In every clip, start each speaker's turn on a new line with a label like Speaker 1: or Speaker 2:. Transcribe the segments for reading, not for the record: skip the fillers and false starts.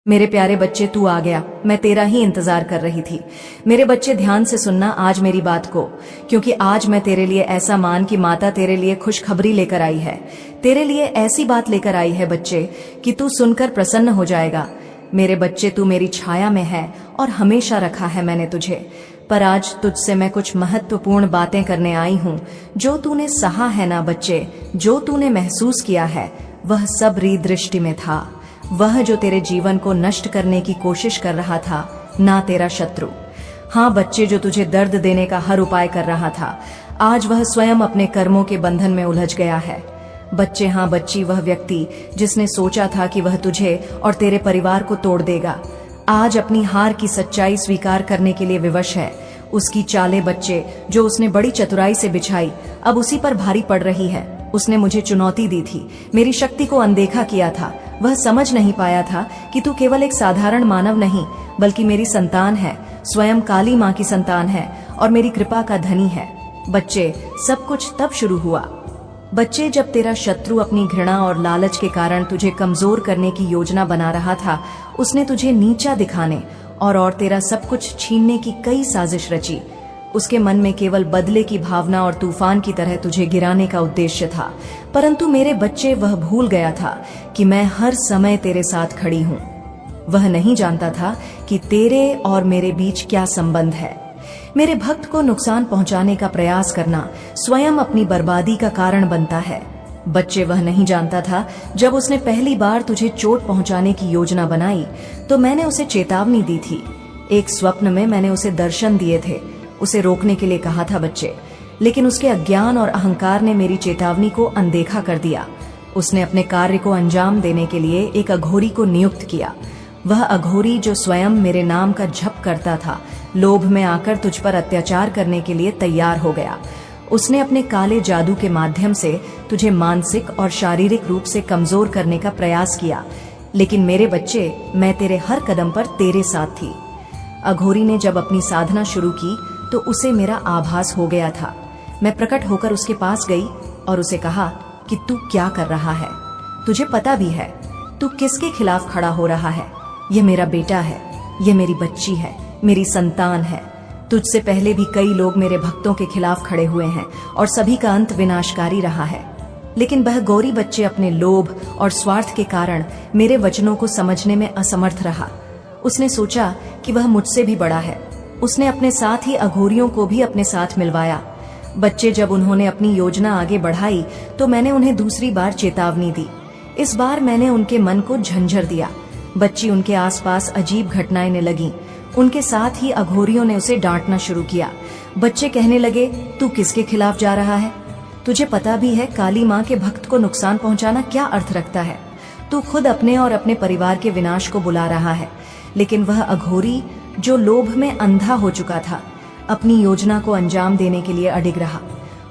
Speaker 1: मेरे प्यारे बच्चे, तू आ गया। मैं तेरा ही इंतजार कर रही थी। मेरे बच्चे, ध्यान से सुनना आज मेरी बात को, क्योंकि आज मैं तेरे लिए ऐसा मान कि माता तेरे लिए खुशखबरी लेकर आई है। तेरे लिए ऐसी बात लेकर आई है बच्चे कि तू सुनकर प्रसन्न हो जाएगा। मेरे बच्चे, तू मेरी छाया में है और हमेशा रखा है मैंने तुझे, पर आज तुझसे मैं कुछ महत्वपूर्ण बातें करने आई हूँ। जो तूने सहा है ना बच्चे, जो तूने महसूस किया है, वह सब दृष्टि में था। वह जो तेरे जीवन को नष्ट करने की कोशिश कर रहा था, ना तेरा शत्रु। हाँ बच्चे, जो तुझे दर्द देने का हर उपाय कर रहा था, आज वह स्वयं अपने कर्मों के बंधन में उलझ गया है। बच्चे, हाँ बच्ची, वह व्यक्ति जिसने सोचा था कि वह तुझे और तेरे परिवार को तोड़ देगा, आज अपनी हार की सच्चाई स्वीकार करने के लिए विवश है। उसकी चालें बच्चे, जो उसने बड़ी चतुराई से बिछाई, अब उसी पर भारी पड़ रही है। उसने मुझे चुनौती दी थी, मेरी शक्ति को अनदेखा किया था। वह समझ नहीं पाया था कि तू केवल एक साधारण मानव नहीं, बल्कि मेरी संतान है, स्वयं काली माँ की संतान है और मेरी कृपा का धनी है। बच्चे, सब कुछ तब शुरू हुआ बच्चे, जब तेरा शत्रु अपनी घृणा और लालच के कारण तुझे कमजोर करने की योजना बना रहा था। उसने तुझे नीचा दिखाने और तेरा सब कुछ छीनने की कई साजिश रची। उसके मन में केवल बदले की भावना और तूफान की तरह तुझे गिराने का उद्देश्य था। परंतु मेरे बच्चे, वह भूल गया था कि मैं हर समय तेरे साथ खड़ी हूँ। वह नहीं जानता था कि तेरे और मेरे बीच क्या संबंध है। मेरे भक्त को नुकसान पहुंचाने का प्रयास करना स्वयं अपनी बर्बादी का कारण बनता है। बच्चे, वह नहीं जानता था, जब उसने पहली बार तुझे चोट पहुंचाने की योजना बनाई तो मैंने उसे चेतावनी दी थी। एक स्वप्न में मैंने उसे दर्शन दिए थे, उसे रोकने के लिए कहा था बच्चे, लेकिन उसके अज्ञान और अहंकार ने मेरी चेतावनी को अनदेखा कर दिया। उसने अपने कार्य को अंजाम देने के लिए एक अघोरी को नियुक्त किया। वह अघोरी, जो स्वयं मेरे नाम का जप करता था, लोभ में आकर तुझ पर अत्याचार करने के लिए तैयार हो गया। उसने अपने काले जादू के माध्यम से तुझे मानसिक और शारीरिक रूप से कमजोर करने का प्रयास किया। लेकिन मेरे बच्चे, मैं तेरे हर कदम पर तेरे साथ थी। अघोरी ने जब अपनी साधना शुरू की तो उसे मेरा आभास हो गया था। मैं प्रकट होकर उसके पास गई और उसे कहा कि तू क्या कर रहा है? तुझे पता भी है तू किसके खिलाफ खड़ा हो रहा है? यह मेरा बेटा है, यह मेरी बच्ची है, मेरी संतान है। तुझसे पहले भी कई लोग मेरे भक्तों के खिलाफ खड़े हुए हैं और सभी का अंत विनाशकारी रहा है। लेकिन वह गौरी बच्चे अपने लोभ और स्वार्थ के कारण मेरे वचनों को समझने में असमर्थ रहा। उसने सोचा कि वह मुझसे भी बड़ा है। उसने अपने साथ ही अघोरियों को भी अपने साथ मिलवाया। बच्चे, जब उन्होंने अपनी योजना आगे बढ़ाई तो मैंने उन्हें दूसरी बार चेतावनी दी। इस बार मैंने उनके मन को झंझर दिया। बच्ची, उनके आसपास अजीब घटनाएं ने लगीं। उनके साथ ही अघोरियों ने उसे डांटना शुरू किया। बच्चे कहने लगे, तू किसके खिलाफ जा रहा है? तुझे पता भी है काली माँ के भक्त को नुकसान पहुंचाना क्या अर्थ रखता है? तू खुद अपने और अपने परिवार के विनाश को बुला रहा है। लेकिन वह अघोरी, जो लोभ में अंधा हो चुका था, अपनी योजना को अंजाम देने के लिए अडिग रहा।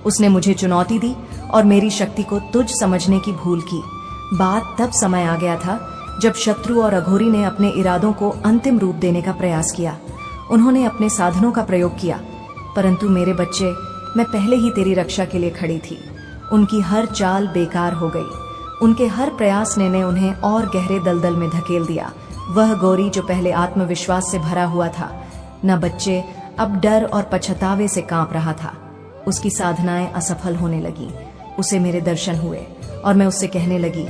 Speaker 1: उसने मुझे चुनौती दी और मेरी शक्ति को तुझ समझने की भूल की। बात तब समय आ गया था जब शत्रु और अघोरी ने अपने इरादों को अंतिम रूप देने का प्रयास किया। उन्होंने अपने साधनों का प्रयोग किया, परंतु मेरे बच्चे, मैं पहले ही तेरी रक्षा के लिए खड़ी थी। उनकी हर चाल बेकार हो गई। उनके हर प्रयास ने उन्हें और गहरे दलदल में धकेल दिया। वह गौरी, जो पहले आत्मविश्वास से भरा हुआ था, न बच्चे, अब डर और पछतावे से कांप रहा था। उसकी साधनाएं असफल होने लगी। उसे मेरे दर्शन हुए और मैं उससे कहने लगी,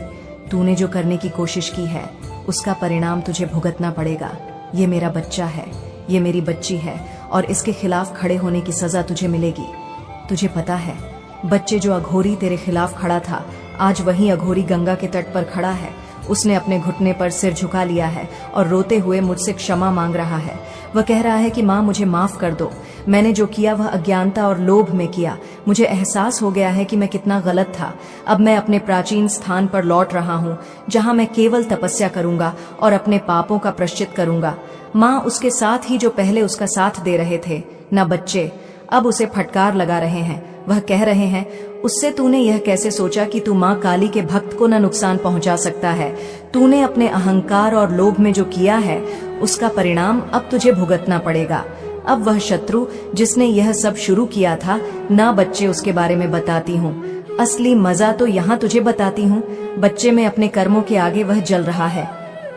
Speaker 1: तूने जो करने की कोशिश की है उसका परिणाम तुझे भुगतना पड़ेगा। ये मेरा बच्चा है, ये मेरी बच्ची है और इसके खिलाफ खड़े होने की सजा तुझे मिलेगी। तुझे पता है बच्चे, जो अघोरी तेरे खिलाफ खड़ा था, आज वही अघोरी गंगा के तट पर खड़ा है। उसने अपने घुटने पर सिर झुका लिया है और रोते हुए मुझसे क्षमा मांग रहा है। वह कह रहा है कि माँ, मुझे माफ कर दो। मैंने जो किया वह अज्ञानता और लोभ में किया। मुझे एहसास हो गया है कि मैं कितना गलत था। अब मैं अपने प्राचीन स्थान पर लौट रहा हूँ, जहाँ मैं केवल तपस्या करूंगा और अपने पापों का प्रायश्चित करूंगा। माँ उसके साथ ही जो पहले उसका साथ दे रहे थे, न बच्चे, अब उसे फटकार लगा रहे हैं। वह कह रहे हैं, उससे तूने यह कैसे सोचा कि तू माँ काली के भक्त को न नुकसान पहुंचा सकता है? तूने अपने अहंकार और लोभ में जो किया है उसका परिणाम अब तुझे भुगतना पड़ेगा। अब वह शत्रु जिसने यह सब शुरू किया था, ना बच्चे, उसके बारे में बताती हूँ। असली मजा तो यहाँ तुझे बताती हूँ। बच्चे में अपने कर्मों के आगे वह जल रहा है।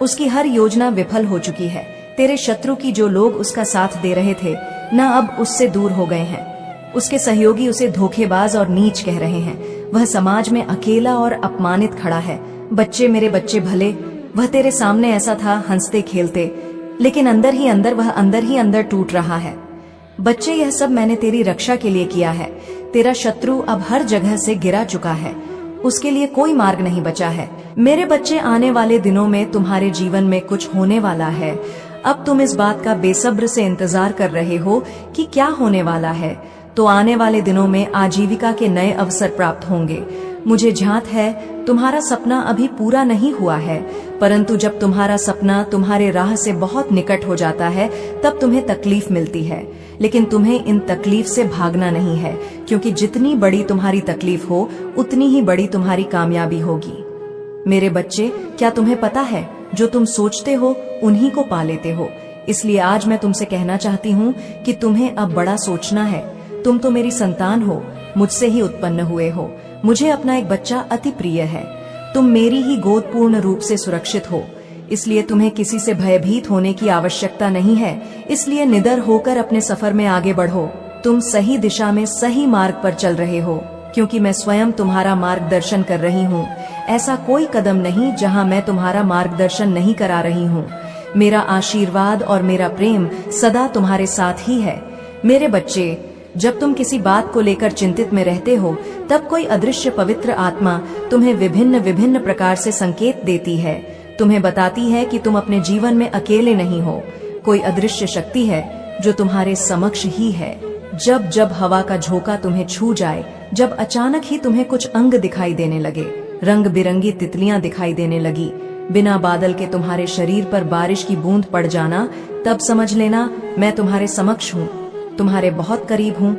Speaker 1: उसकी हर योजना विफल हो चुकी है। तेरे शत्रु की जो लोग उसका साथ दे रहे थे न अब उससे दूर हो गए हैं। उसके सहयोगी उसे धोखेबाज और नीच कह रहे हैं। वह समाज में अकेला और अपमानित खड़ा है। बच्चे, मेरे बच्चे भले, वह तेरे सामने ऐसा था हंसते खेलते, लेकिन अंदर ही अंदर टूट रहा है। बच्चे, यह सब मैंने तेरी रक्षा के लिए किया है। तेरा शत्रु अब हर जगह से गिरा चुका है, उसके लिए कोई मार्ग नहीं बचा है। मेरे बच्चे, आने वाले दिनों में तुम्हारे जीवन में कुछ होने वाला है। अब तुम इस बात का बेसब्र से इंतजार कर रहे हो कि क्या होने वाला है। तो आने वाले दिनों में आजीविका के नए अवसर प्राप्त होंगे। मुझे झांत है तुम्हारा सपना अभी पूरा नहीं हुआ है, परंतु जब तुम्हारा सपना तुम्हारे राह से बहुत निकट हो जाता है तब तुम्हें तकलीफ मिलती है। लेकिन तुम्हें इन तकलीफ से भागना नहीं है, क्योंकि जितनी बड़ी तुम्हारी तकलीफ हो उतनी ही बड़ी तुम्हारी कामयाबी होगी। मेरे बच्चे, क्या तुम्हें पता है जो तुम सोचते हो उन्हीं को पा लेते हो। इसलिए आज मैं तुमसे कहना चाहती हूँ कि तुम्हें अब बड़ा सोचना है। तुम तो मेरी संतान हो, मुझसे ही उत्पन्न हुए हो। मुझे अपना एक बच्चा अति प्रिय है। तुम मेरी ही गोद पूर्ण रूप से सुरक्षित हो, इसलिए तुम्हें किसी से भयभीत होने की आवश्यकता नहीं है। इसलिए निडर होकर अपने सफर में आगे बढ़ो। तुम सही दिशा में सही मार्ग पर चल रहे हो, क्योंकि मैं स्वयं तुम्हारा मार्गदर्शन कर रही हूँ। ऐसा कोई कदम नहीं जहाँ मैं तुम्हारा मार्गदर्शन नहीं करा रही हूँ। मेरा आशीर्वाद और मेरा प्रेम सदा तुम्हारे साथ ही है। मेरे बच्चे, जब तुम किसी बात को लेकर चिंतित में रहते हो तब कोई अदृश्य पवित्र आत्मा तुम्हें विभिन्न विभिन्न प्रकार से संकेत देती है। तुम्हें बताती है कि तुम अपने जीवन में अकेले नहीं हो। कोई अदृश्य शक्ति है जो तुम्हारे समक्ष ही है। जब जब हवा का झोंका तुम्हें छू जाए, जब अचानक ही तुम्हें कुछ अंग दिखाई देने लगे, रंग बिरंगी तितलियां दिखाई देने लगी, बिना बादल के तुम्हारे शरीर पर बारिश की बूंद पड़ जाना, तब समझ लेना मैं तुम्हारे समक्ष हूँ, तुम्हारे बहुत करीब हूँ।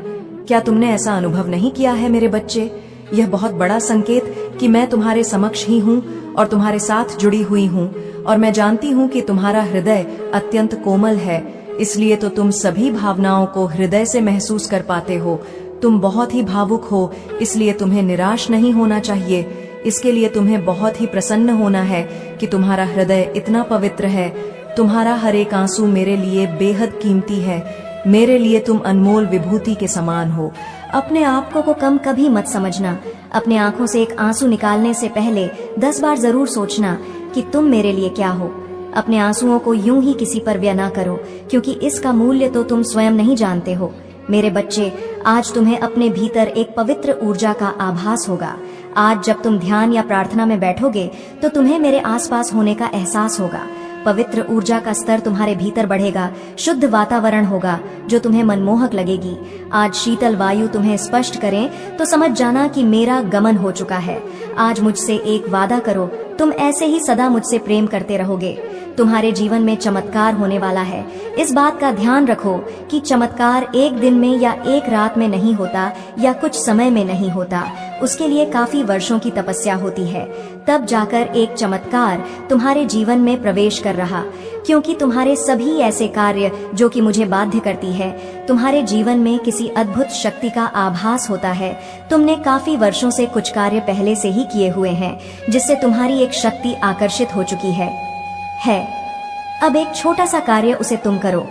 Speaker 1: क्या तुमने ऐसा अनुभव नहीं किया है मेरे बच्चे? यह बहुत बड़ा संकेत कि मैं तुम्हारे समक्ष ही हूँ और तुम्हारे साथ जुड़ी हुई हूँ, और मैं जानती हूँ कि तुम्हारा हृदय अत्यंत कोमल है, इसलिए तो तुम सभी भावनाओं को हृदय से महसूस कर पाते हो। तुम बहुत ही भावुक हो, इसलिए तुम्हें निराश नहीं होना चाहिए। इसके लिए तुम्हें बहुत ही प्रसन्न होना है कि तुम्हारा हृदय इतना पवित्र है। तुम्हारा हर एक आंसू मेरे लिए बेहद कीमती है। मेरे लिए तुम अनमोल विभूति के समान हो।
Speaker 2: अपने आप को कम कभी मत समझना। अपने आंखों से एक आंसू निकालने से पहले 10 बार जरूर सोचना कि तुम मेरे लिए क्या हो। अपने आंसुओं को यूं ही किसी पर व्यय ना करो, क्योंकि इसका मूल्य तो तुम स्वयं नहीं जानते हो। मेरे बच्चे, आज तुम्हें अपने भीतर एक पवित्र ऊर्जा का आभास होगा। आज जब तुम ध्यान या प्रार्थना में बैठोगे तो तुम्हें मेरे आसपास होने का एहसास होगा। पवित्र ऊर्जा का स्तर तुम्हारे भीतर बढ़ेगा। शुद्ध वातावरण होगा जो तुम्हें मनमोहक लगेगी। आज शीतल वायु तुम्हें स्पष्ट करें तो समझ जाना कि मेरा गमन हो चुका है। आज मुझसे एक वादा करो, तुम ऐसे ही सदा मुझसे प्रेम करते रहोगे। तुम्हारे जीवन में चमत्कार होने वाला है। इस बात का ध्यान रखो कि चमत्कार एक दिन में या एक रात में नहीं होता या कुछ समय में नहीं होता। उसके लिए काफी वर्षों की तपस्या होती है, तब जाकर एक चमत्कार तुम्हारे जीवन में प्रवेश कर रहा। क्योंकि तुम्हारे सभी ऐसे कार्य जो कि मुझे बाध्य करती है, तुम्हारे जीवन में किसी अद्भुत शक्ति का आभास होता है। तुमने काफी वर्षों से कुछ कार्य पहले से ही किए हुए हैं, जिससे तुम्हारी एक शक्ति आकर्षित हो चुकी है। अब एक छोटा सा कार्य उसे तुम करो।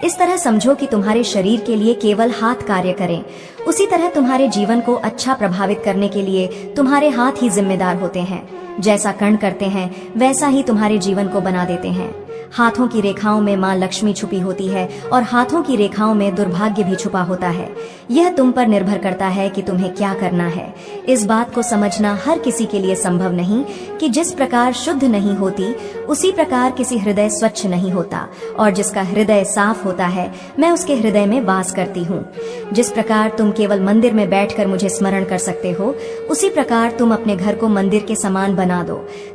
Speaker 2: इस तरह समझो कि तुम्हारे शरीर के लिए केवल हाथ कार्य करें। उसी तरह तुम्हारे जीवन को अच्छा प्रभावित करने के लिए तुम्हारे हाथ ही जिम्मेदार होते हैं। जैसा कर्ण करते हैं वैसा ही तुम्हारे जीवन को बना देते हैं। हाथों की रेखाओं में माँ लक्ष्मी छुपी होती है और हाथों की रेखाओं में दुर्भाग्य भी छुपा होता है। यह तुम पर निर्भर करता है कि तुम्हें क्या करना है। इस बात को समझना हर किसी के लिए संभव नहीं कि जिस प्रकार शुद्ध नहीं होती उसी प्रकार किसी हृदय स्वच्छ नहीं होता, और जिसका हृदय साफ होता है मैं उसके हृदय में वास करती हूँ। जिस प्रकार तुम केवल मंदिर में बैठकर मुझे स्मरण कर सकते हो, उसी प्रकार तुम अपने घर को मंदिर के समान बना दो,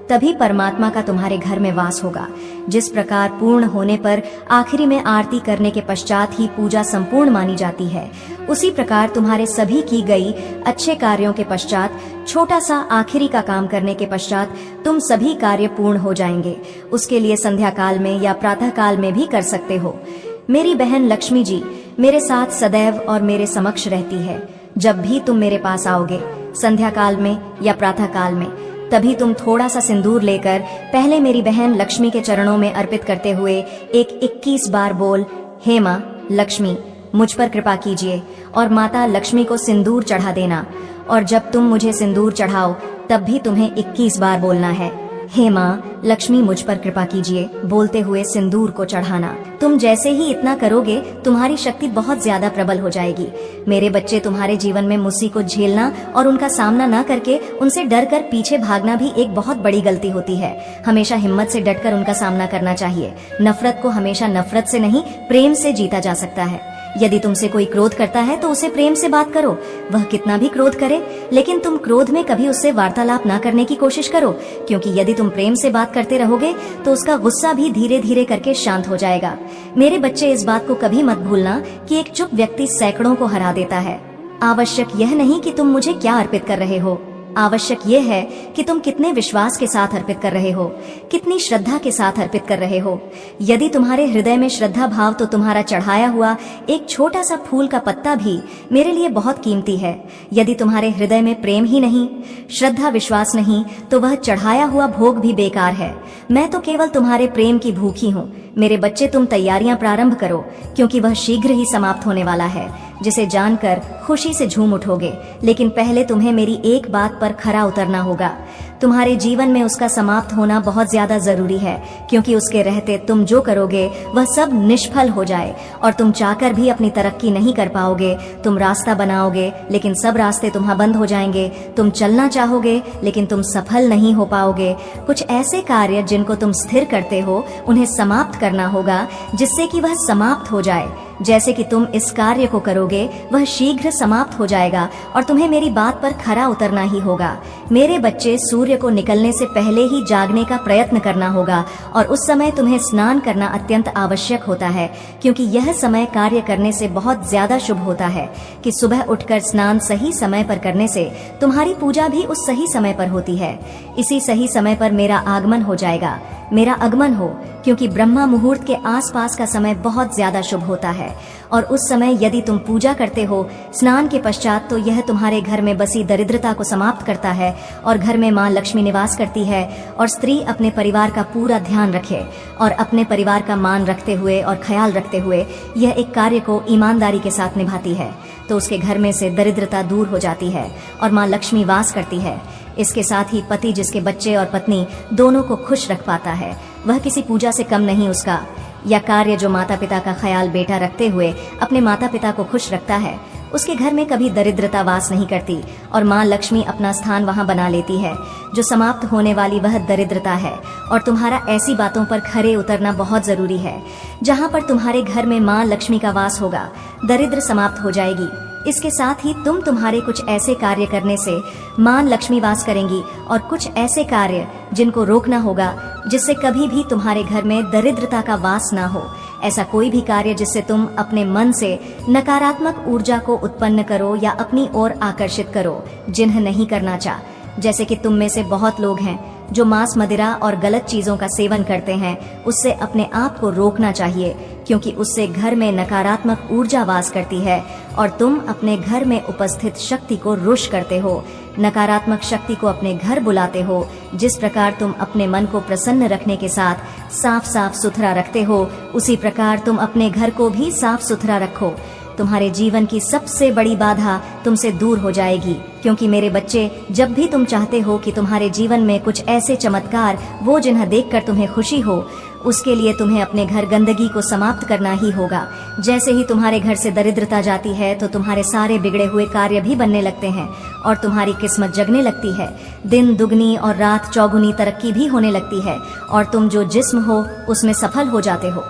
Speaker 2: तभी परमात्मा का तुम्हारे घर में वास होगा। जिस प्रकार पूर्ण होने पर आखिरी में आरती करने के पश्चात ही पूजा संपूर्ण मानी जाती है, उसी प्रकार तुम्हारे सभी की गई अच्छे कार्यों के पश्चात छोटा सा आखिरी का काम करने के पश्चात तुम सभी कार्य पूर्ण हो जाएंगे। उसके लिए संध्या काल में या प्रातः काल में भी कर सकते हो। मेरी बहन लक्ष्मी जी मेरे साथ सदैव और मेरे समक्ष रहती है। जब भी तुम मेरे पास आओगे, संध्या काल में या प्रातः काल में, तभी तुम थोड़ा सा सिंदूर लेकर पहले मेरी बहन लक्ष्मी के चरणों में अर्पित करते हुए एक 21 बार बोल, हे माँ लक्ष्मी मुझ पर कृपा कीजिए, और माता लक्ष्मी को सिंदूर चढ़ा देना। और जब तुम मुझे सिंदूर चढ़ाओ तब भी तुम्हें 21 बार बोलना है, हे माँ लक्ष्मी मुझ पर कृपा कीजिए, बोलते हुए सिंदूर को चढ़ाना। तुम जैसे ही इतना करोगे तुम्हारी शक्ति बहुत ज्यादा प्रबल हो जाएगी। मेरे बच्चे, तुम्हारे जीवन में मुसीबत को झेलना और उनका सामना न करके उनसे डर कर पीछे भागना भी एक बहुत बड़ी गलती होती है। हमेशा हिम्मत से डटकर उनका सामना करना चाहिए। नफरत को हमेशा नफरत से नहीं, प्रेम से जीता जा सकता है। यदि तुमसे कोई क्रोध करता है तो उसे प्रेम से बात करो, वह कितना भी क्रोध करे, लेकिन तुम क्रोध में कभी उससे वार्तालाप ना करने की कोशिश करो, क्योंकि यदि तुम प्रेम से बात करते रहोगे तो उसका गुस्सा भी धीरे धीरे करके शांत हो जाएगा। मेरे बच्चे, इस बात को कभी मत भूलना कि एक चुप व्यक्ति सैकड़ों को हरा देता है। आवश्यक यह नहीं कि तुम मुझे क्या अर्पित कर रहे हो, आवश्यक यह है कि तुम कितने विश्वास के साथ अर्पित कर रहे हो, कितनी श्रद्धा के साथ अर्पित कर रहे हो। यदि तुम्हारे हृदय में श्रद्धा भाव तो तुम्हारा चढ़ाया हुआ एक छोटा सा फूल का पत्ता भी मेरे लिए बहुत कीमती है। यदि तुम्हारे हृदय में प्रेम ही नहीं, श्रद्धा विश्वास नहीं, तो वह चढ़ाया हुआ भोग भी बेकार है। मैं तो केवल तुम्हारे प्रेम की भूखी हूँ। मेरे बच्चे, तुम तैयारियां प्रारंभ करो, क्योंकि वह शीघ्र ही समाप्त होने वाला है, जिसे जानकर खुशी से झूम उठोगे। लेकिन पहले तुम्हें मेरी एक बात पर खरा उतरना होगा। तुम्हारे जीवन में उसका समाप्त होना बहुत ज्यादा जरूरी है, क्योंकि उसके रहते तुम जो करोगे वह सब निष्फल हो जाए और तुम चाहकर भी अपनी तरक्की नहीं कर पाओगे। तुम रास्ता बनाओगे लेकिन सब रास्ते तुम्हां बंद हो जाएंगे। तुम चलना चाहोगे लेकिन तुम सफल नहीं हो पाओगे। कुछ ऐसे कार्य जिनको तुम स्थिर करते हो उन्हें समाप्त करना होगा, जिससे कि वह समाप्त हो जाए। जैसे कि तुम इस कार्य को करोगे वह शीघ्र समाप्त हो जाएगा और तुम्हें मेरी बात पर खरा उतरना ही होगा। मेरे बच्चे, सूर्य को निकलने से पहले ही जागने का प्रयत्न करना होगा और उस समय तुम्हें स्नान करना अत्यंत आवश्यक होता है, क्योंकि यह समय कार्य करने से बहुत ज्यादा शुभ होता है कि सुबह उठकर स्नान सही समय पर करने से तुम्हारी पूजा भी उस सही समय पर होती है। इसी सही समय पर मेरा आगमन हो जाएगा, मेरा आगमन हो, क्योंकि ब्रह्मा मुहूर्त के आसपास का समय बहुत ज्यादा शुभ होता है। और उस समय यदि तुम पूजा करते हो स्नान के पश्चात, तो यह तुम्हारे घर में बसी दरिद्रता को समाप्त करता है और घर में माँ लक्ष्मी निवास करती है। और स्त्री अपने परिवार का पूरा ध्यान रखे और अपने परिवार का मान रखते हुए और ख्याल रखते हुए यह एक कार्य को ईमानदारी के साथ निभाती है, तो उसके घर में से दरिद्रता दूर हो जाती है और माँ लक्ष्मी वास करती है। इसके साथ ही पति जिसके बच्चे और पत्नी दोनों को खुश रख पाता है, वह किसी पूजा से कम नहीं उसका। या कार्य जो माता पिता का ख्याल बेटा रखते हुए अपने माता पिता को खुश रखता है, उसके घर में कभी दरिद्रता वास नहीं करती और माँ लक्ष्मी अपना स्थान वहाँ बना लेती है। जो समाप्त होने वाली वह दरिद्रता है और तुम्हारा ऐसी बातों पर खरे उतरना बहुत जरूरी है। जहाँ पर तुम्हारे घर में माँ लक्ष्मी का वास होगा, दरिद्र समाप्त हो जाएगी। इसके साथ ही तुम्हारे कुछ ऐसे कार्य करने से माँ लक्ष्मी वास करेंगी और कुछ ऐसे कार्य जिनको रोकना होगा, जिससे कभी भी तुम्हारे घर में दरिद्रता का वास ना हो। ऐसा कोई भी कार्य जिससे तुम अपने मन से नकारात्मक ऊर्जा को उत्पन्न करो या अपनी ओर आकर्षित करो, जिन्हें नहीं करना चाह। जैसे कि तुम में से बहुत लोग हैं जो मांस, मदिरा और गलत चीजों का सेवन करते हैं, उससे अपने आप को रोकना चाहिए, क्योंकि उससे घर में नकारात्मक ऊर्जा वास करती है और तुम अपने घर में उपस्थित शक्ति को रुष्ट करते हो, नकारात्मक शक्ति को अपने घर बुलाते हो। जिस प्रकार तुम अपने मन को प्रसन्न रखने के साथ साफ साफ सुथरा रखते हो, उसी प्रकार तुम अपने घर को भी साफ सुथरा रखो। तुम्हारे जीवन की सबसे बड़ी बाधा तुमसे दूर हो जाएगी, क्योंकि मेरे बच्चे, जब भी तुम चाहते हो कि तुम्हारे जीवन में कुछ ऐसे चमत्कार वो जिन्हें देखकर तुम्हें खुशी हो, उसके लिए तुम्हें अपने घर गंदगी को समाप्त करना ही होगा। जैसे ही तुम्हारे घर से दरिद्रता जाती है तो तुम्हारे सारे बिगड़े हुए कार्य भी बनने लगते हैं और तुम्हारी किस्मत जगने लगती है। दिन दुगनी और रात चौगुनी तरक्की भी होने लगती है और तुम जो जिस्म हो उसमें सफल हो जाते हो।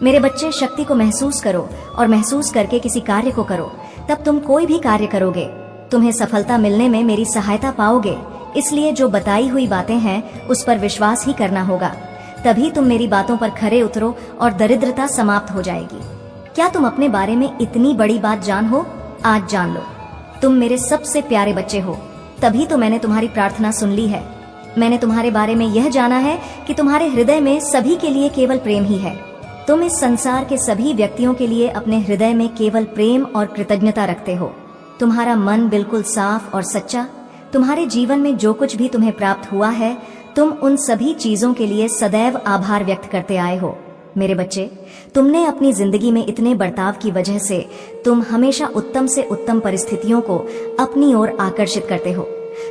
Speaker 2: मेरे बच्चे, शक्ति को महसूस करो और महसूस करके किसी कार्य को करो, तब तुम कोई भी कार्य करोगे तुम्हें सफलता मिलने में मेरी सहायता पाओगे। इसलिए जो बताई हुई बातें हैं उस पर विश्वास ही करना होगा, तभी तुम मेरी बातों पर खरे उतरो और दरिद्रता समाप्त हो जाएगी। क्या तुम अपने बारे में इतनी बड़ी बात जान हो? आज जान लो, तुम मेरे सबसे प्यारे बच्चे हो, तभी तो मैंने तुम्हारी प्रार्थना सुन ली है। मैंने तुम्हारे बारे में यह जाना है कि तुम्हारे हृदय में सभी के लिए केवल प्रेम ही है। तुम इस संसार के सभी व्यक्तियों के लिए अपने हृदय में केवल प्रेम और कृतज्ञता रखते हो। तुम्हारा मन बिल्कुल साफ और सच्चा, तुम्हारे जीवन में जो कुछ भी तुम्हें प्राप्त हुआ है, तुम उन सभी चीजों के लिए सदैव आभार व्यक्त करते आए हो। मेरे बच्चे, तुमने अपनी जिंदगी में इतने बर्ताव की वजह से तुम हमेशा उत्तम से उत्तम परिस्थितियों को अपनी ओर आकर्षित करते हो।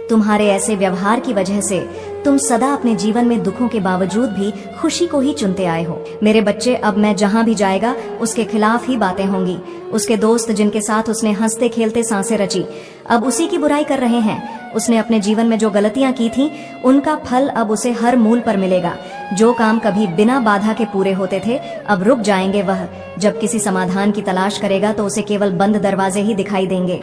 Speaker 2: तुम्हारे ऐसे व्यवहार की वजह से तुम सदा अपने जीवन में दुखों के बावजूद भी खुशी को ही चुनते आए हो। मेरे बच्चे, अब मैं जहाँ भी जाएगा उसके खिलाफ ही बातें होंगी। उसके दोस्त जिनके साथ उसने हंसते खेलते सांसें रची, अब उसी की बुराई कर रहे हैं। उसने अपने जीवन में जो गलतियां की थी, उनका फल अब उसे हर मूल पर मिलेगा। जो काम कभी बिना बाधा के पूरे होते थे, अब रुक जाएंगे। वह जब किसी समाधान की तलाश करेगा तो उसे केवल बंद दरवाजे ही दिखाई देंगे।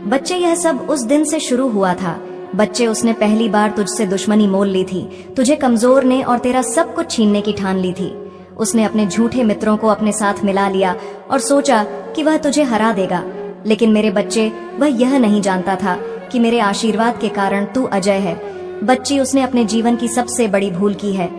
Speaker 2: बच्चे, यह सब उस दिन से शुरू हुआ था। बच्चे, उसने पहली बार तुझसे दुश्मनी मोल ली थी। तुझे कमजोर ने और तेरा सब कुछ छीनने की ठान ली थी। उसने अपने झूठे मित्रों को अपने साथ मिला लिया और सोचा कि वह तुझे हरा देगा। लेकिन मेरे बच्चे, वह यह नहीं जानता था कि मेरे आशीर्वाद के कारण तू अजय है। बच्ची, उसने अपने जीवन की सबसे बड़ी भूल की है।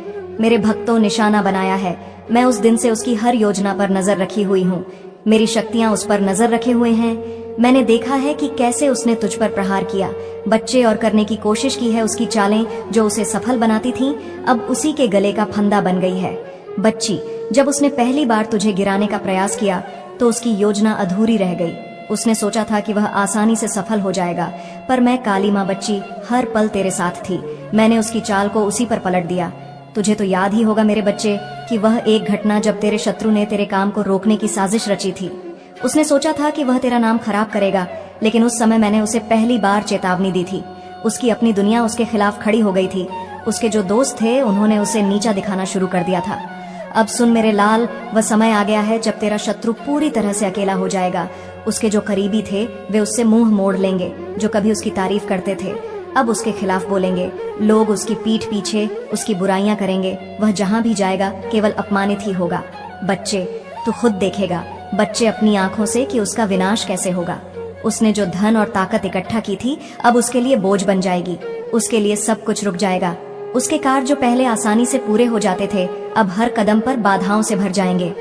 Speaker 2: मेरे भक्तों निशाना बनाया है। मैं उस दिन से उसकी हर योजना पर नजर रखी हुई हूँ। मेरी शक्तियां उस पर नजर रखे हुए हैं। मैंने देखा है कि कैसे उसने तुझ पर प्रहार किया, बच्चे, और करने की कोशिश की है। उसकी चालें जो उसे सफल बनाती थीं, अब उसी के गले का फंदा बन गई है। बच्ची, जब उसने पहली बार तुझे गिराने का प्रयास किया तो उसकी योजना अधूरी रह गई। उसने सोचा था कि वह आसानी से सफल हो जाएगा, पर मैं काली माँ बच्ची हर पल तेरे साथ थी। मैंने उसकी चाल को उसी पर पलट दिया। तुझे तो याद ही होगा मेरे बच्चे कि वह एक घटना जब तेरे शत्रु ने तेरे काम को रोकने की साजिश रची थी। उसने सोचा था कि वह तेरा नाम खराब करेगा, लेकिन उस समय मैंने उसे पहली बार चेतावनी दी थी। उसकी अपनी दुनिया उसके खिलाफ खड़ी हो गई थी। उसके जो दोस्त थे, उन्होंने उसे नीचा दिखाना शुरू कर दिया था। अब सुन मेरे लाल, वह समय आ गया है जब तेरा शत्रु पूरी तरह से अकेला हो जाएगा। उसके जो करीबी थे, वे उससे मुंह मोड़ लेंगे। जो कभी उसकी तारीफ करते थे, अब उसके खिलाफ बोलेंगे। लोग उसकी पीठ पीछे उसकी बुराइयां करेंगे। वह जहां भी जाएगा केवल अपमानित ही होगा। बच्चे, तू खुद देखेगा बच्चे अपनी आंखों से कि उसका विनाश कैसे होगा। उसने जो धन और ताकत इकट्ठा की थी, अब उसके लिए बोझ बन जाएगी। उसके लिए सब कुछ रुक जाएगा। उसके कार्य जो पहले आसानी से पूरे हो जाते थे, अब हर कदम पर बाधाओं से भर जाएंगे।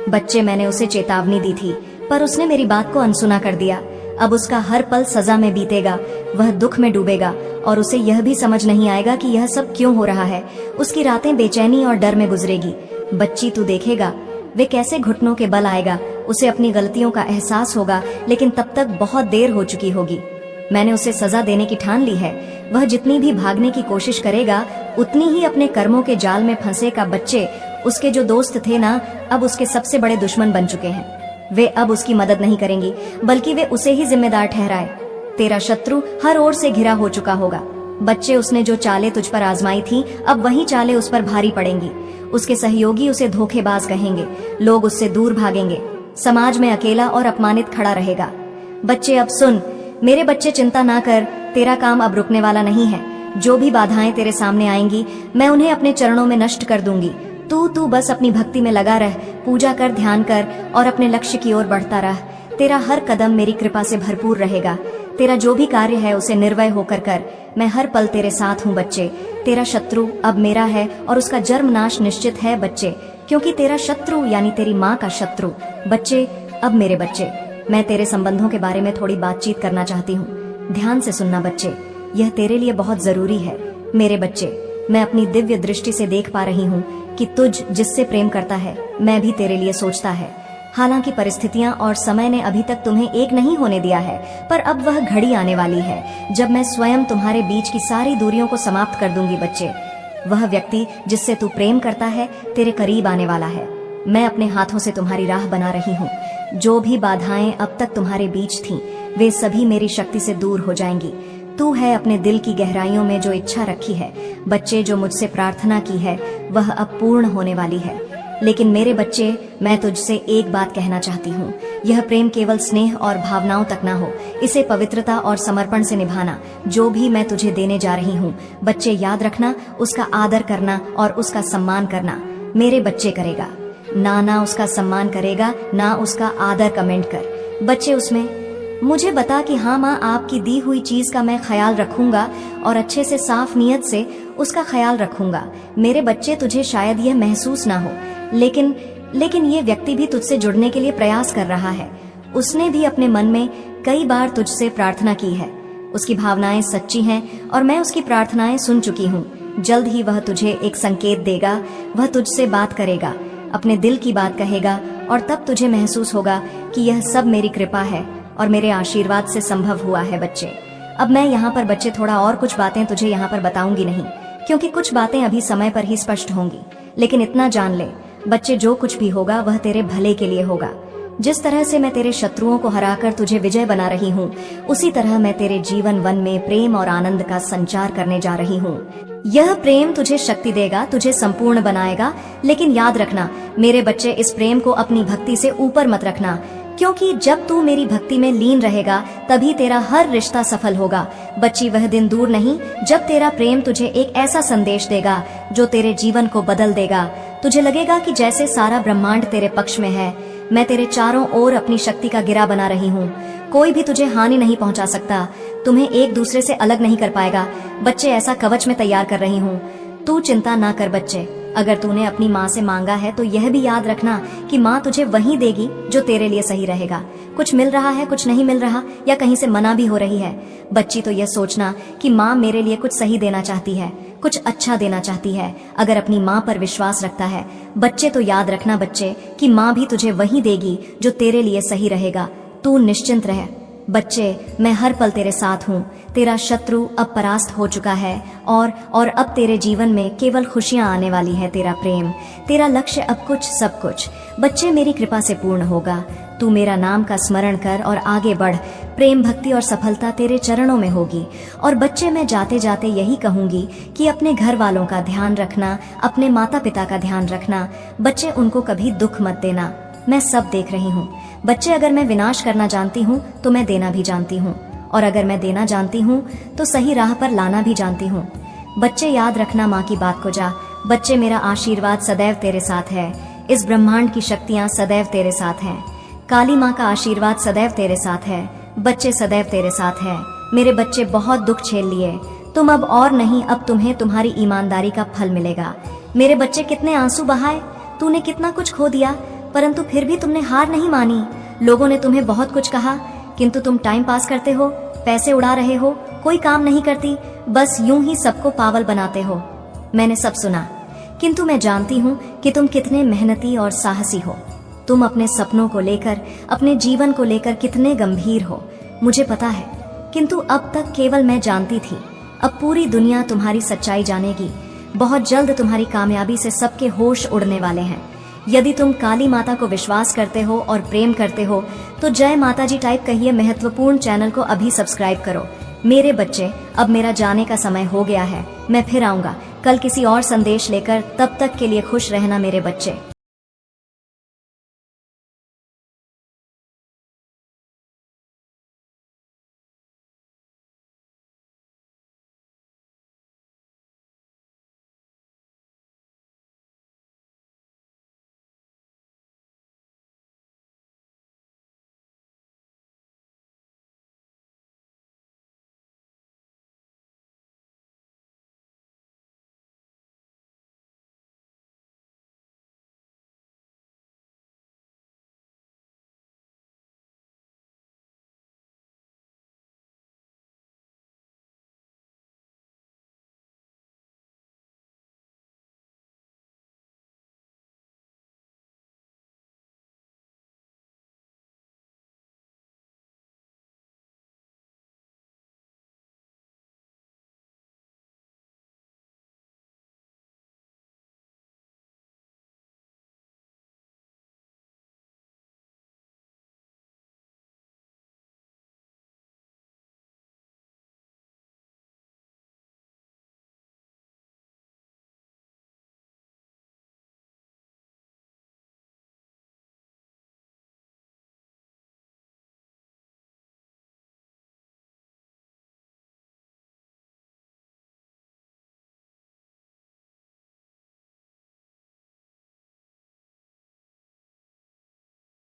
Speaker 2: बच्चे, मैंने उसे चेतावनी दी थी, पर उसने मेरी बात को अनसुना कर दिया। अब उसका हर पल सजा में बीतेगा। वह दुख में डूबेगा और उसे यह भी समझ नहीं आएगा कि यह सब क्यों हो रहा है। उसकी रातें बेचैनी और डर में गुजरेगी। बच्ची, तू देखेगा वे कैसे घुटनों के बल आएगा। उसे अपनी गलतियों का एहसास होगा, लेकिन तब तक बहुत देर हो चुकी होगी। मैंने उसे सजा देने की ठान ली है। वह जितनी भी भागने की कोशिश करेगा, उतनी ही अपने कर्मों के जाल में फंसेगा। बच्चे, उसके जो दोस्त थे ना, अब उसके सबसे बड़े दुश्मन बन चुके हैं। वे अब उसकी मदद नहीं करेंगी, बल्कि वे उसे ही जिम्मेदार ठहराए। तेरा शत्रु हर ओर से घिरा हो चुका होगा। बच्चे, उसने जो चालें तुझ पर आजमाई थी, अब वही चालें उस पर भारी पड़ेंगी। उसके सहयोगी उसे धोखेबाज कहेंगे। लोग उससे दूर भागेंगे। समाज में अकेला और अपमानित खड़ा रहेगा। बच्चे, अब सुन मेरे बच्चे, चिंता ना कर। तेरा काम अब रुकने वाला नहीं है। जो भी बाधाएं तेरे सामने आएंगी, मैं उन्हें अपने चरणों में नष्ट कर दूंगी। तू बस अपनी भक्ति में लगा रह, पूजा कर, ध्यान कर और अपने लक्ष्य की ओर बढ़ता रह। तेरा हर कदम मेरी कृपा से भरपूर रहेगा। तेरा जो भी कार्य है उसे निर्भय होकर कर। मैं हर पल तेरे साथ हूँ। बच्चे, तेरा शत्रु अब मेरा है और उसका जन्मनाश निश्चित है। बच्चे, क्योंकि तेरा शत्रु यानी तेरी माँ का शत्रु। बच्चे, अब मेरे बच्चे, मैं तेरे संबंधों के बारे में थोड़ी बातचीत करना चाहती हूँ। ध्यान से सुनना बच्चे, यह तेरे लिए बहुत जरूरी है। मेरे बच्चे, मैं अपनी दिव्य दृष्टि से देख पा रही हूँ कि तुझ जिससे प्रेम करता है, मैं भी तेरे लिए सोचता है। हालांकि परिस्थितियां और समय ने अभी तक तुम्हें एक नहीं होने दिया है, पर अब वह घड़ी आने वाली है जब मैं स्वयं तुम्हारे बीच की सारी दूरियों को समाप्त कर दूंगी। बच्चे, वह व्यक्ति जिससे तू प्रेम करता है तेरे करीब आने वाला है। मैं अपने हाथों से तुम्हारी राह बना रही हूँ। जो भी बाधाएं अब तक तुम्हारे बीच थीं, वे सभी मेरी शक्ति से दूर हो जाएंगी। तू है अपने दिल की गहराइयों में जो इच्छा रखी है, बच्चे, जो मुझसे प्रार्थना की है, वह अब पूर्ण होने वाली है। लेकिन मेरे बच्चे, मैं तुझसे एक बात कहना चाहती हूँ। यह प्रेम केवल स्नेह और भावनाओं तक ना हो, इसे पवित्रता और समर्पण से निभाना। जो भी मैं तुझे देने जा रही हूँ, बच्चे, याद रखना, उसका आदर करना और उसका सम्मान करना। मेरे बच्चे करेगा ना उसका सम्मान करेगा, ना उसका आदर। कमेंट कर बच्चे उसमें मुझे बता कि हाँ माँ, आपकी दी हुई चीज का मैं ख्याल रखूंगा और अच्छे से साफ नियत से उसका ख्याल रखूंगा। मेरे बच्चे, तुझे शायद यह महसूस ना हो, लेकिन ये व्यक्ति भी तुझसे जुड़ने के लिए प्रयास कर रहा है। उसने भी अपने मन में कई बार तुझसे प्रार्थना की है। उसकी भावनाएं सच्ची हैं और मैं उसकी प्रार्थनाएं सुन चुकी हूँ। जल्द ही वह तुझे एक संकेत देगा, वह तुझसे बात करेगा, अपने दिल की बात कहेगा और तब तुझे महसूस होगा कि यह सब मेरी कृपा है और मेरे आशीर्वाद से संभव हुआ है बच्चे। अब मैं यहाँ पर बच्चे थोड़ा और कुछ बातें तुझे यहाँ पर बताऊंगी नहीं, क्योंकि कुछ बातें अभी समय पर ही स्पष्ट होंगी, लेकिन इतना जान ले बच्चे, जो कुछ भी होगा वह तेरे भले के लिए होगा। जिस तरह से मैं तेरे शत्रुओं को हराकर तुझे विजय बना रही हूँ, उसी तरह मैं तेरे जीवन वन में प्रेम और आनंद का संचार करने जा रही हूँ। यह प्रेम तुझे शक्ति देगा, तुझे संपूर्ण बनाएगा, लेकिन याद रखना मेरे बच्चे, इस प्रेम को अपनी भक्ति से ऊपर मत रखना, क्योंकि जब तू मेरी भक्ति में लीन रहेगा तभी तेरा हर रिश्ता सफल होगा। बच्ची, वह दिन दूर नहीं जब तेरा प्रेम तुझे एक ऐसा संदेश देगा जो तेरे जीवन को बदल देगा। तुझे लगेगा कि जैसे सारा ब्रह्मांड तेरे पक्ष में है। मैं तेरे चारों ओर अपनी शक्ति का घेरा बना रही हूँ। कोई भी तुझे हानि नहीं पहुँचा सकता, तुम्हें एक दूसरे से अलग नहीं कर पाएगा। बच्चे, ऐसा कवच में तैयार कर रही हूँ, तू चिंता ना कर बच्चे। अगर तूने अपनी माँ से मांगा है तो यह भी याद रखना कि माँ तुझे वही देगी जो तेरे लिए सही रहेगा। कुछ मिल रहा है, कुछ नहीं मिल रहा, या कहीं से मना भी हो रही है, बच्ची तो यह सोचना कि माँ मेरे लिए कुछ सही देना चाहती है, कुछ अच्छा देना चाहती है। अगर अपनी माँ पर विश्वास रखता है बच्चे, तो याद रखना बच्चे कि माँ भी तुझे वही देगी जो तेरे लिए सही रहेगा। तू निश्चिंत रह बच्चे, मैं हर पल तेरे साथ हूँ। तेरा शत्रु अब परास्त हो चुका है और अब तेरे जीवन में केवल खुशियाँ आने वाली है। तेरा प्रेम, तेरा लक्ष्य, अब कुछ सब कुछ बच्चे मेरी कृपा से पूर्ण होगा। तू मेरा नाम का स्मरण कर और आगे बढ़। प्रेम, भक्ति और सफलता तेरे चरणों में होगी। और बच्चे, मैं जाते जाते यही कहूंगी कि अपने घर वालों का ध्यान रखना, अपने माता पिता का ध्यान रखना। बच्चे, उनको कभी दुख मत देना, मैं सब देख रही हूँ। बच्चे, अगर मैं विनाश करना जानती हूँ तो मैं देना भी जानती हूँ, और अगर मैं देना जानती हूँ तो सही राह पर लाना भी जानती हूँ। बच्चे, याद रखना माँ की बात को जा। बच्चे, मेरा आशीर्वाद सदैव तेरे साथ है। इस ब्रह्मांड की शक्तियाँ सदैव तेरे साथ हैं। काली माँ का आशीर्वाद सदैव तेरे साथ है। बच्चे, सदैव तेरे साथ है। मेरे बच्चे, बहुत दुख झेल लिए तुम, अब और नहीं, अब तुम्हें तुम्हारी ईमानदारी का फल मिलेगा। मेरे बच्चे, कितने आंसू बहाए, तूने कितना कुछ खो दिया, परंतु फिर भी तुमने हार नहीं मानी। लोगों ने तुम्हें बहुत कुछ कहा, किंतु तुम टाइम पास करते हो, पैसे उड़ा रहे हो, कोई काम नहीं करती, बस यूं ही सबको पागल बनाते हो। मैंने सब सुना, किंतु मैं जानती हूँ कि तुम कितने मेहनती और साहसी हो। तुम अपने सपनों को लेकर, अपने जीवन को लेकर कितने गंभीर हो, मुझे पता है, किंतु अब तक केवल मैं जानती थी। अब पूरी दुनिया तुम्हारी सच्चाई जानेगी। बहुत जल्द तुम्हारी कामयाबी से सबके होश उड़ने वाले हैं। यदि तुम काली माता को विश्वास करते हो और प्रेम करते हो तो जय माता जी टाइप कहिए। महत्वपूर्ण चैनल को अभी सब्सक्राइब करो। मेरे बच्चे, अब मेरा जाने का समय हो गया है। मैं फिर आऊंगा कल किसी और संदेश लेकर। तब तक के लिए खुश रहना मेरे बच्चे।